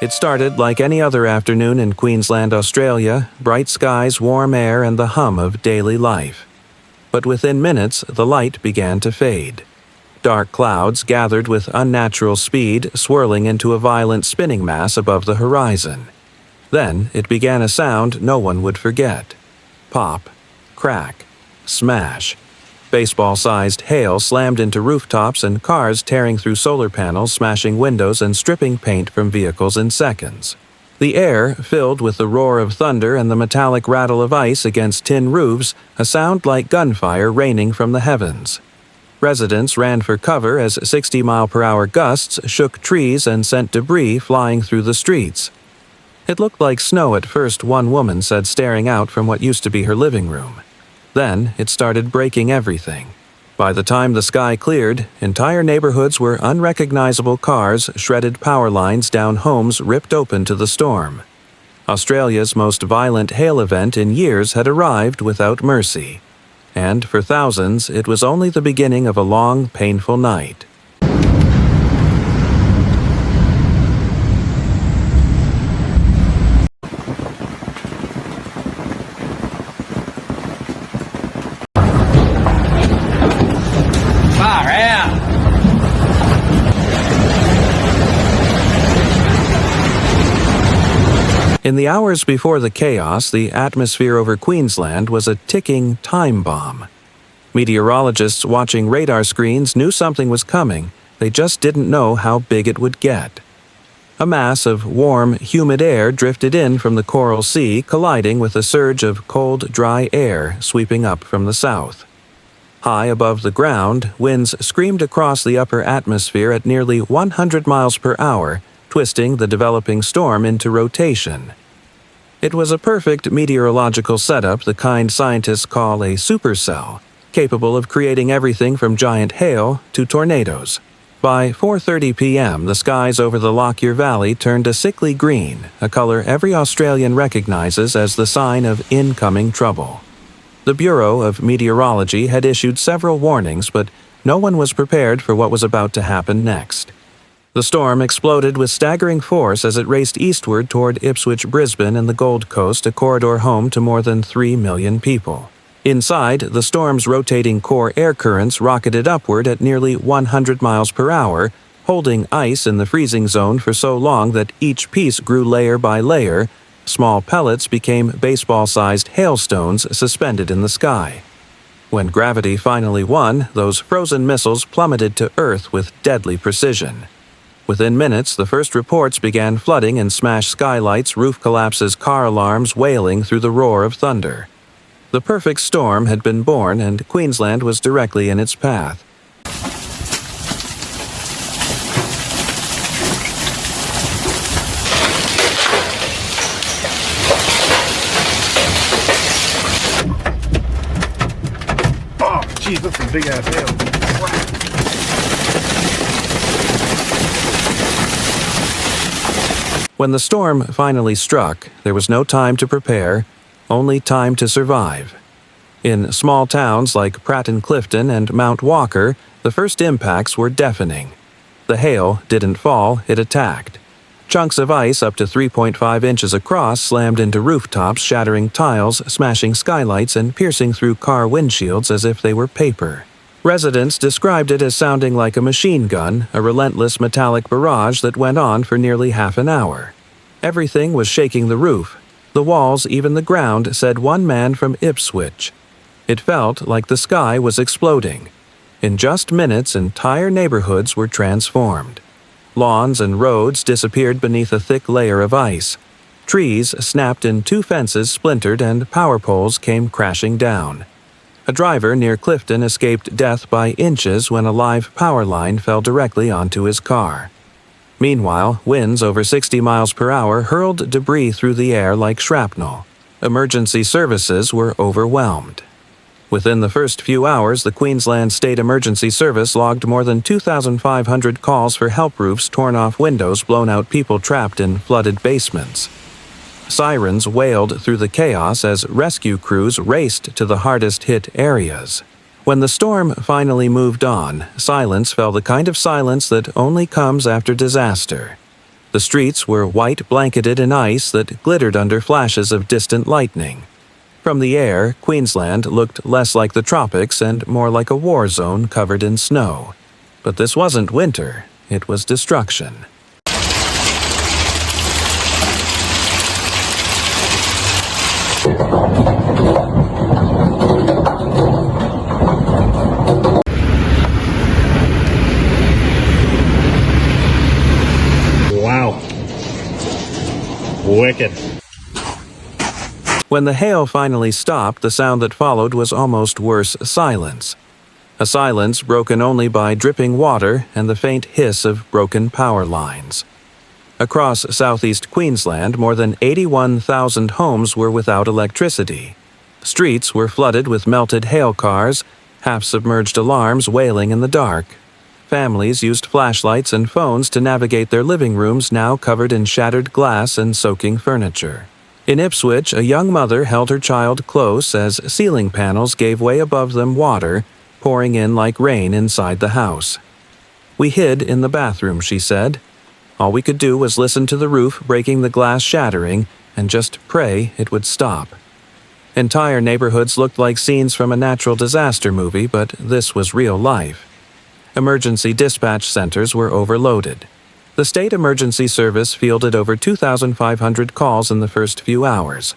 It started like any other afternoon in Queensland, Australia, bright skies, warm air, and the hum of daily life. But within minutes, the light began to fade. Dark clouds gathered with unnatural speed, swirling into a violent spinning mass above the horizon. Then it began a sound no one would forget. Pop, crack, smash. Baseball-sized hail slammed into rooftops and cars tearing through solar panels, smashing windows and stripping paint from vehicles in seconds. The air filled with the roar of thunder and the metallic rattle of ice against tin roofs, a sound like gunfire raining from the heavens. Residents ran for cover as 60-mile-per-hour gusts shook trees and sent debris flying through the streets. It looked like snow at first, one woman said, staring out from what used to be her living room. Then it started breaking everything. By the time the sky cleared, entire neighborhoods were unrecognizable cars, shredded power lines down homes ripped open to the storm. Australia's most violent hail event in years had arrived without mercy. And for thousands, it was only the beginning of a long, painful night. In the hours before the chaos, the atmosphere over Queensland was a ticking time bomb. Meteorologists watching radar screens knew something was coming, they just didn't know how big it would get. A mass of warm, humid air drifted in from the Coral Sea, colliding with a surge of cold, dry air sweeping up from the south. High above the ground, winds screamed across the upper atmosphere at nearly 100 miles per hour, twisting the developing storm into rotation. It was a perfect meteorological setup, the kind scientists call a supercell, capable of creating everything from giant hail to tornadoes. By 4:30 p.m., the skies over the Lockyer Valley turned a sickly green, a color every Australian recognizes as the sign of incoming trouble. The Bureau of Meteorology had issued several warnings, but no one was prepared for what was about to happen next. The storm exploded with staggering force as it raced eastward toward Ipswich, Brisbane, and the Gold Coast, a corridor home to more than 3 million people. Inside, the storm's rotating core air currents rocketed upward at nearly 100 miles per hour, holding ice in the freezing zone for so long that each piece grew layer by layer. Small pellets became baseball-sized hailstones suspended in the sky. When gravity finally won, those frozen missiles plummeted to Earth with deadly precision. Within minutes, the first reports began flooding and smashed skylights, roof collapses, car alarms wailing through the roar of thunder. The perfect storm had been born, and Queensland was directly in its path. Oh, jeez, that's some big-ass hail. When the storm finally struck, there was no time to prepare, only time to survive. In small towns like Pratt and Clifton and Mount Walker, the first impacts were deafening. The hail didn't fall, it attacked. Chunks of ice up to 3.5 inches across slammed into rooftops, shattering tiles, smashing skylights, and piercing through car windshields as if they were paper. Residents described it as sounding like a machine gun, a relentless metallic barrage that went on for nearly half an hour. Everything was shaking the roof. The walls, even the ground, said one man from Ipswich. It felt like the sky was exploding. In just minutes, entire neighborhoods were transformed. Lawns and roads disappeared beneath a thick layer of ice. Trees snapped and 2 fences splintered and power poles came crashing down. A driver near Clifton escaped death by inches when a live power line fell directly onto his car. Meanwhile, winds over 60 miles per hour hurled debris through the air like shrapnel. Emergency services were overwhelmed. Within the first few hours, the Queensland State Emergency Service logged more than 2,500 calls for help, roofs torn off, windows blown out, people trapped in flooded basements. Sirens wailed through the chaos as rescue crews raced to the hardest-hit areas. When the storm finally moved on, silence fell, the kind of silence that only comes after disaster. The streets were white blanketed in ice that glittered under flashes of distant lightning. From the air, Queensland looked less like the tropics and more like a war zone covered in snow. But this wasn't winter, it was destruction. Wow. Wicked. When the hail finally stopped, the sound that followed was almost worse silence. A silence broken only by dripping water and the faint hiss of broken power lines. Across southeast Queensland, more than 81,000 homes were without electricity. Streets were flooded with melted hail cars, half-submerged alarms wailing in the dark. Families used flashlights and phones to navigate their living rooms now covered in shattered glass and soaking furniture. In Ipswich, a young mother held her child close as ceiling panels gave way above them, water pouring in like rain inside the house. "We hid in the bathroom," she said. "All we could do was listen to the roof breaking, the glass shattering, and just pray it would stop." Entire neighborhoods looked like scenes from a natural disaster movie, but this was real life. Emergency dispatch centers were overloaded. The state emergency service fielded over 2,500 calls in the first few hours.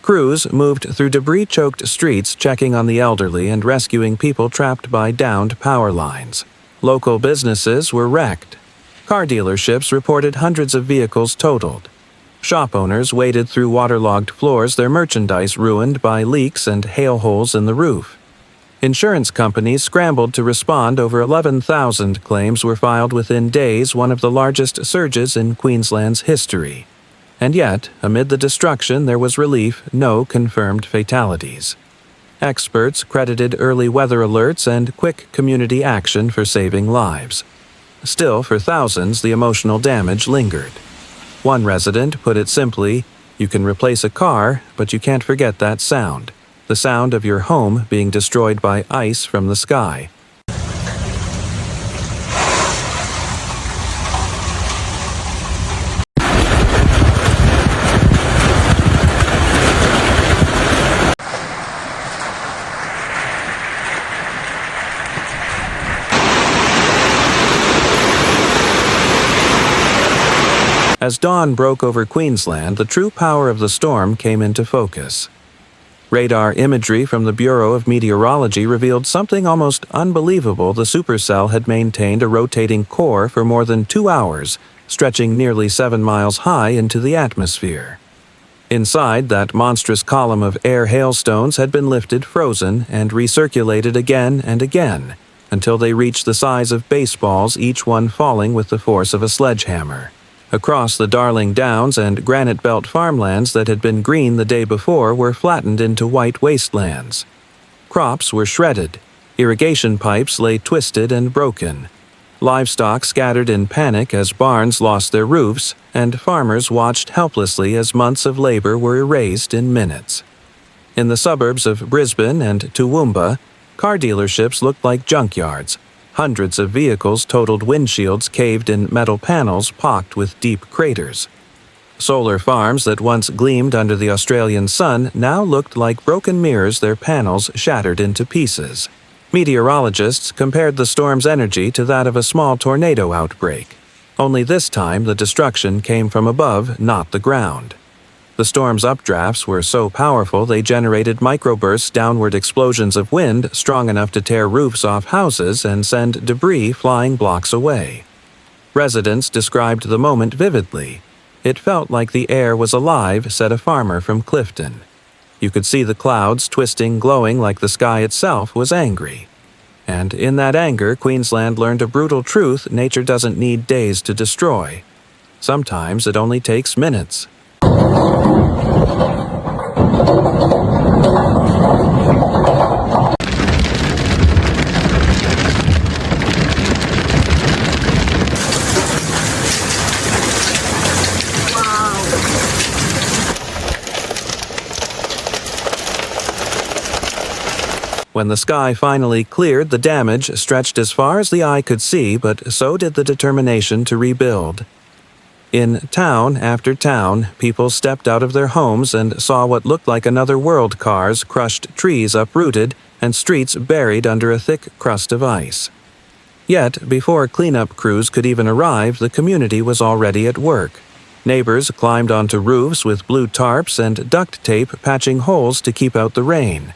Crews moved through debris-choked streets checking on the elderly and rescuing people trapped by downed power lines. Local businesses were wrecked. Car dealerships reported hundreds of vehicles totaled. Shop owners waded through waterlogged floors, their merchandise ruined by leaks and hail holes in the roof. Insurance companies scrambled to respond. Over 11,000 claims were filed within days, one of the largest surges in Queensland's history. And yet, amid the destruction, there was relief: no confirmed fatalities. Experts credited early weather alerts and quick community action for saving lives. Still, for thousands, the emotional damage lingered. One resident put it simply, "You can replace a car, but you can't forget that sound. The sound of your home being destroyed by ice from the sky." As dawn broke over Queensland, the true power of the storm came into focus. Radar imagery from the Bureau of Meteorology revealed something almost unbelievable. The supercell had maintained a rotating core for more than 2 hours, stretching nearly 7 miles high into the atmosphere. Inside, that monstrous column of air hailstones had been lifted frozen and recirculated again and again, until they reached the size of baseballs, each one falling with the force of a sledgehammer. Across the Darling Downs and Granite Belt farmlands that had been green the day before were flattened into white wastelands. Crops were shredded, irrigation pipes lay twisted and broken. Livestock scattered in panic as barns lost their roofs, and farmers watched helplessly as months of labor were erased in minutes. In the suburbs of Brisbane and Toowoomba, car dealerships looked like junkyards. Hundreds of vehicles totaled, windshields caved in, metal panels pocked with deep craters. Solar farms that once gleamed under the Australian sun now looked like broken mirrors, their panels shattered into pieces. Meteorologists compared the storm's energy to that of a small tornado outbreak. Only this time the destruction came from above, not the ground. The storm's updrafts were so powerful they generated microbursts, downward explosions of wind strong enough to tear roofs off houses and send debris flying blocks away. Residents described the moment vividly. "It felt like the air was alive," said a farmer from Clifton. "You could see the clouds twisting, glowing like the sky itself was angry." And in that anger, Queensland learned a brutal truth: nature doesn't need days to destroy. Sometimes it only takes minutes. When the sky finally cleared, the damage stretched as far as the eye could see, but so did the determination to rebuild. In town after town, people stepped out of their homes and saw what looked like another world: cars crushed, trees uprooted, and streets buried under a thick crust of ice. Yet, before cleanup crews could even arrive, the community was already at work. Neighbors climbed onto roofs with blue tarps and duct tape patching holes to keep out the rain.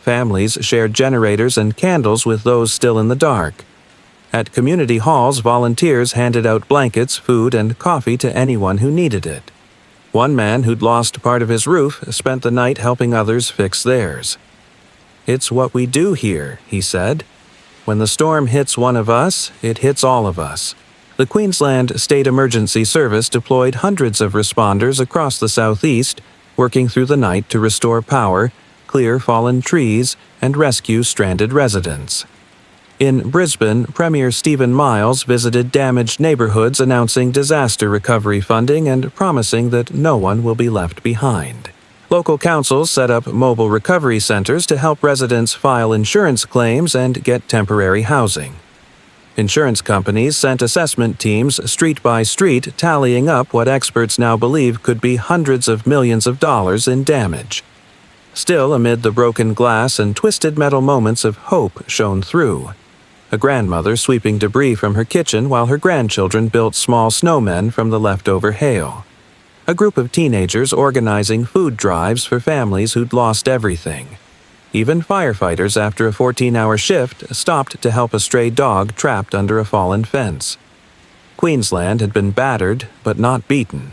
Families shared generators and candles with those still in the dark. At community halls, volunteers handed out blankets, food, and coffee to anyone who needed it. One man who'd lost part of his roof spent the night helping others fix theirs. "It's what we do here," he said. "When the storm hits one of us, it hits all of us." The Queensland State Emergency Service deployed hundreds of responders across the southeast, working through the night to restore power, clear fallen trees, and rescue stranded residents. In Brisbane, Premier Stephen Miles visited damaged neighborhoods announcing disaster recovery funding and promising that no one will be left behind. Local councils set up mobile recovery centers to help residents file insurance claims and get temporary housing. Insurance companies sent assessment teams street by street tallying up what experts now believe could be hundreds of millions of dollars in damage. Still, amid the broken glass and twisted metal, moments of hope shone through. A grandmother sweeping debris from her kitchen while her grandchildren built small snowmen from the leftover hail. A group of teenagers organizing food drives for families who'd lost everything. Even firefighters, after a 14-hour shift, stopped to help a stray dog trapped under a fallen fence. Queensland had been battered, but not beaten.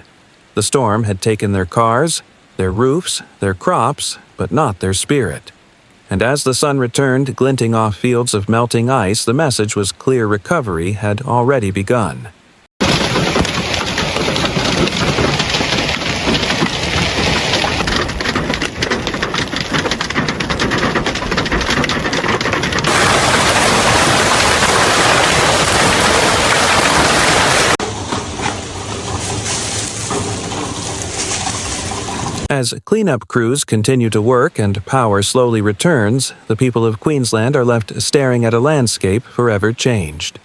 The storm had taken their cars, their roofs, their crops, but not their spirit. And as the sun returned, glinting off fields of melting ice, the message was clear: recovery had already begun. As cleanup crews continue to work and power slowly returns, the people of Queensland are left staring at a landscape forever changed.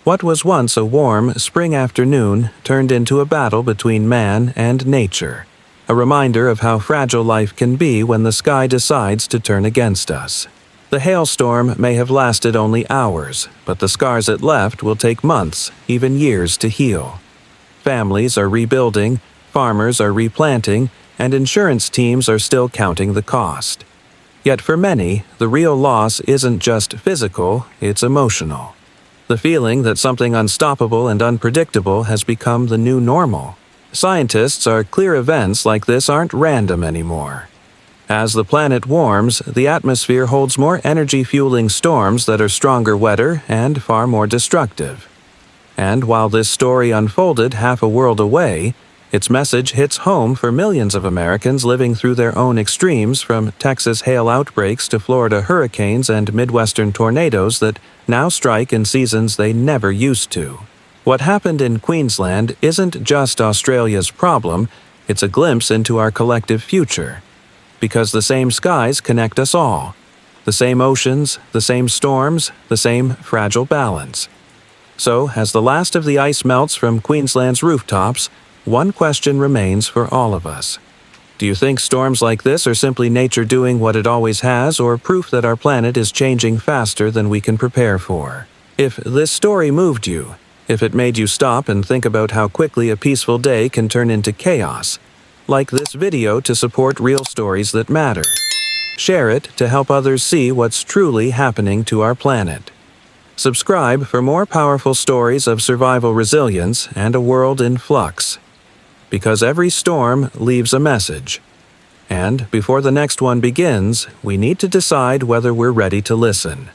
What was once a warm spring afternoon turned into a battle between man and nature, a reminder of how fragile life can be when the sky decides to turn against us. The hailstorm may have lasted only hours, but the scars it left will take months, even years to heal. Families are rebuilding, farmers are replanting, and insurance teams are still counting the cost. Yet for many, the real loss isn't just physical, it's emotional. The feeling that something unstoppable and unpredictable has become the new normal. Scientists are clear events like this aren't random anymore. As the planet warms, the atmosphere holds more energy-fueling storms that are stronger, wetter, and far more destructive. And while this story unfolded half a world away, its message hits home for millions of Americans living through their own extremes, from Texas hail outbreaks to Florida hurricanes and Midwestern tornadoes that now strike in seasons they never used to. What happened in Queensland isn't just Australia's problem, it's a glimpse into our collective future. Because the same skies connect us all. The same oceans, the same storms, the same fragile balance. So, as the last of the ice melts from Queensland's rooftops, one question remains for all of us. Do you think storms like this are simply nature doing what it always has, or proof that our planet is changing faster than we can prepare for? If this story moved you, if it made you stop and think about how quickly a peaceful day can turn into chaos, like this video to support real stories that matter. Share it to help others see what's truly happening to our planet. Subscribe for more powerful stories of survival resilience and a world in flux. Because every storm leaves a message. And before the next one begins, we need to decide whether we're ready to listen.